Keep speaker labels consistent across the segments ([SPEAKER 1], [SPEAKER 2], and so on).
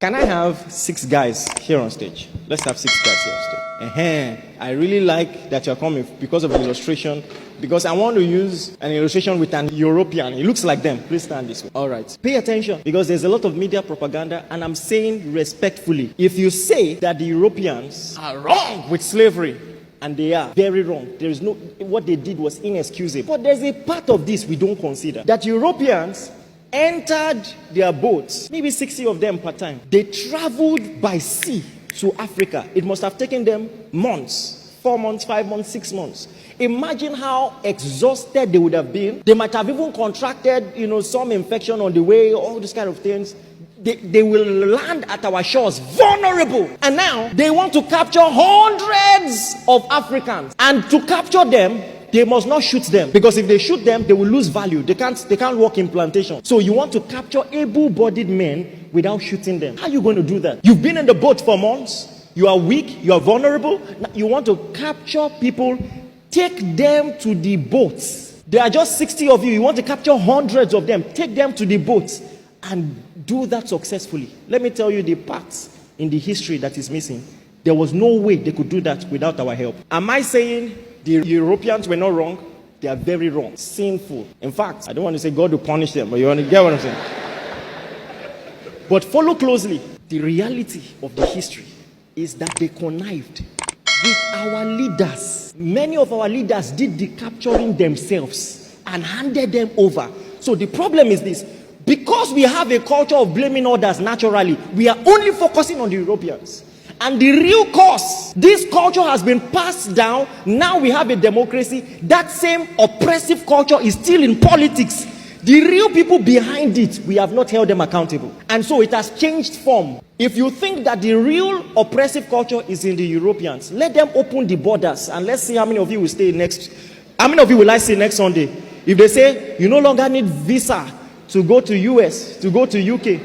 [SPEAKER 1] Can I have 6 guys here on stage? Let's have 6 guys here on stage. I really like that you're coming because of the illustration, because I want to use an illustration with an European. It looks like them. Please stand this way. All right. Pay attention, because there's a lot of media propaganda, and I'm saying respectfully, if you say that the Europeans are wrong with slavery, and they are very wrong. There is no, what they did was inexcusable. But there's a part of this we don't consider. That Europeans entered their boats, maybe 60 of them per time. They traveled by sea to Africa. It must have taken them months, 4 months, 5 months, 6 months. Imagine how exhausted they would have been. They might have even contracted, some infection on the way, all these kind of things. They will land at our shores vulnerable. And now they want to capture hundreds of Africans. And to capture them, they must not shoot them, because if they shoot them, they will lose value. They can't work in plantation. So you want to capture able-bodied men without shooting them. How are you going to do that? You've been in the boat for months. You are weak. You are vulnerable. Now you want to capture people, take them to the boats. There are just 60 of you. You want to capture hundreds of them. Take them to the boats and do that successfully. Let me tell you the parts in the history that is missing. There was no way they could do that without our help. Am I saying the Europeans were not wrong? They are very wrong, sinful. In fact, I don't want to say God will punish them, but you want to get what I'm saying. But follow closely. The reality of the history is that they connived with our leaders. Many of our leaders did the capturing themselves and handed them over. So the problem is this. Because we have a culture of blaming others naturally, we are only focusing on the Europeans. And the real cause, this culture has been passed down. Now we have a democracy. That same oppressive culture is still in politics. The real people behind it, we have not held them accountable. And so it has changed form. If you think that the real oppressive culture is in the Europeans, let them open the borders and let's see how many of you will stay next. How many of you will I see next Sunday? If they say you no longer need visa to go to US, to go to UK.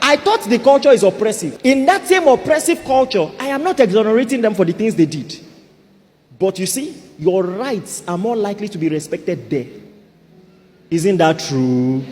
[SPEAKER 1] I thought the culture is oppressive. In that same oppressive culture, I am not exonerating them for the things they did. But you see, your rights are more likely to be respected there. Isn't that true?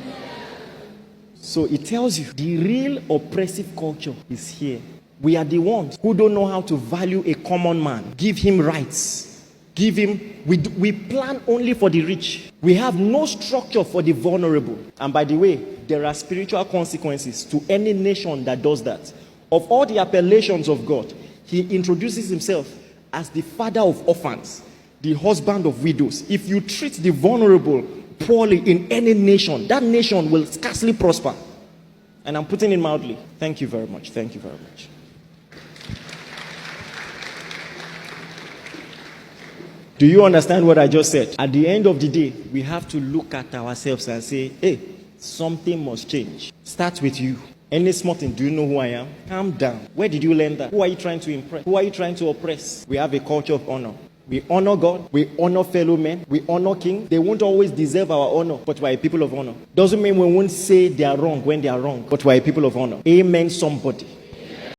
[SPEAKER 1] So it tells you the real oppressive culture is here. We are the ones who don't know how to value a common man. Give him rights. We plan only for the rich. We have no structure for the vulnerable. And by the way, there are spiritual consequences to any nation that does that. Of all the appellations of God, he introduces himself as the father of orphans, the husband of widows. If you treat the vulnerable poorly in any nation, that nation will scarcely prosper. And I'm putting it mildly. Thank you very much. Thank you very much. Do you understand what I just said? At the end of the day, we have to look at ourselves and say, hey, something must change. Start with you. Any small thing, do you know who I am? Calm down. Where did you learn that? Who are you trying to impress? Who are you trying to oppress? We have a culture of honor. We honor God. We honor fellow men. We honor kings. They won't always deserve our honor, but we're a people of honor. Doesn't mean we won't say they are wrong when they are wrong, but we're a people of honor. Amen, somebody.